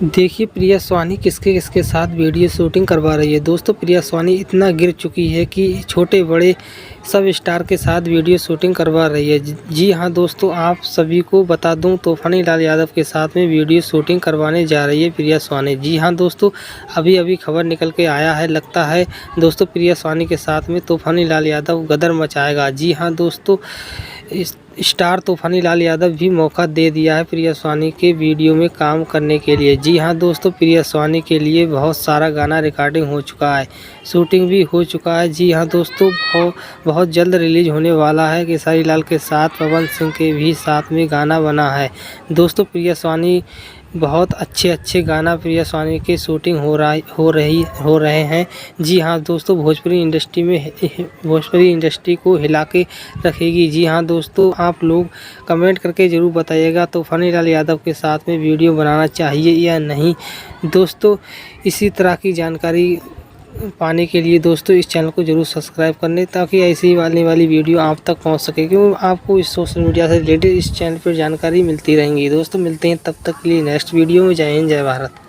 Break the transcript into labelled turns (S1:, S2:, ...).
S1: देखिए प्रिया स्वानी किसके किसके साथ वीडियो शूटिंग करवा रही है। दोस्तों प्रिया स्वानी इतना गिर चुकी है कि छोटे बड़े सब स्टार के साथ वीडियो शूटिंग करवा रही है। जी हाँ दोस्तों, आप सभी को बता दूं तूफानीलाल यादव के साथ में वीडियो शूटिंग करवाने जा रही है प्रिया स्वानी। जी हाँ दोस्तों, अभी अभी खबर निकल के आया है। लगता है दोस्तों प्रिया स्वानी के साथ में तूफानीलाल यादव गदर मचाएगा। जी हाँ दोस्तों, स्टार तूफानीलाल यादव भी मौका दे दिया है प्रिया स्वानी के वीडियो में काम करने के लिए। जी हाँ दोस्तों, प्रिया स्वानी के लिए बहुत सारा गाना रिकॉर्डिंग हो चुका है, शूटिंग भी हो चुका है। जी हाँ दोस्तों, बहुत जल्द रिलीज होने वाला है। खेसारी लाल के साथ पवन सिंह के भी साथ में गाना बना है। दोस्तों प्रिया स्वानी बहुत अच्छे गाना प्रिया स्वानी के शूटिंग हो रहे हैं। जी हाँ दोस्तों, भोजपुरी इंडस्ट्री को हिला के रखेगी। जी हाँ दोस्तों, आप लोग कमेंट करके ज़रूर बताइएगा तूफानीलाल यादव के साथ में वीडियो बनाना चाहिए या नहीं। दोस्तों इसी तरह की जानकारी पाने के लिए दोस्तों इस चैनल को ज़रूर सब्सक्राइब कर लें, ताकि ऐसी आने वाली वीडियो आप तक पहुंच सके, क्योंकि आपको इस सोशल मीडिया से रिलेटेड इस चैनल पर जानकारी मिलती रहेंगी। दोस्तों मिलते हैं तब तक के लिए नेक्स्ट वीडियो में। जय हिंद, जय भारत।